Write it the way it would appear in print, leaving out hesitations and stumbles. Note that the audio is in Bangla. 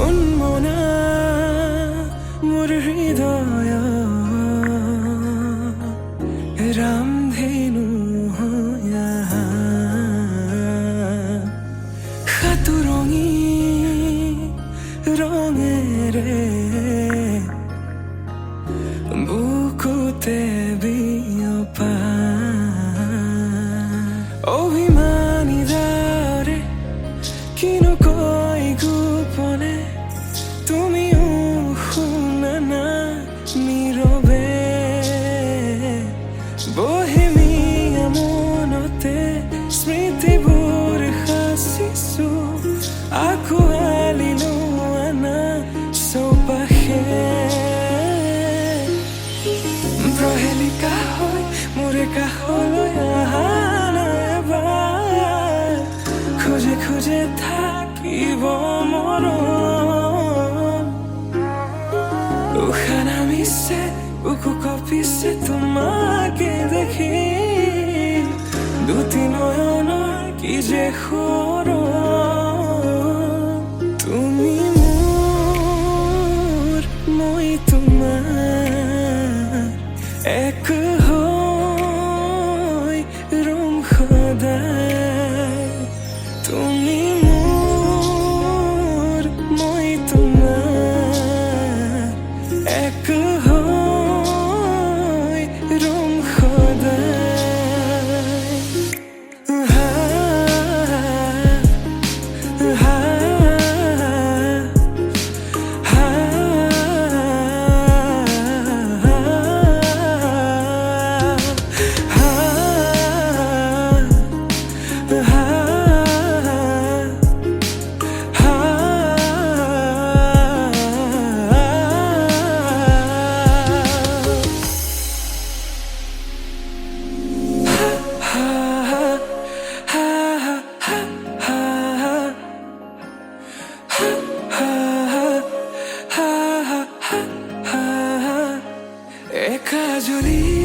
উন্মনা মোর হৃদয় রামধেনু হইয়া সাতুরঙি রঙেরে বুকুতে বিয়পা অভিমানী দারে কিনো কই গোপনে তুমিও শুনা না নীরবে বহেমিয়া মনতে স্মৃতিবোৰ সাঁচিছো আঁকোৱালিলো আনা চৌপাশে প্ৰহেলিকা হৈ মোৰে কাষলৈ আহা নাই এবাৰ খোজে খোজে থাকিব মৰম উশাহ নামিছে বুকু কঁপিছে তোমাকে দেখি দুটি নয়নৰ কি যে সৰম তুমি মোৰ মই তোমাৰ এক হৈ ৰম সদায় তুমি মোৰ মই তোমাৰ এক হৈ ৰম সদায় একা জ্বলি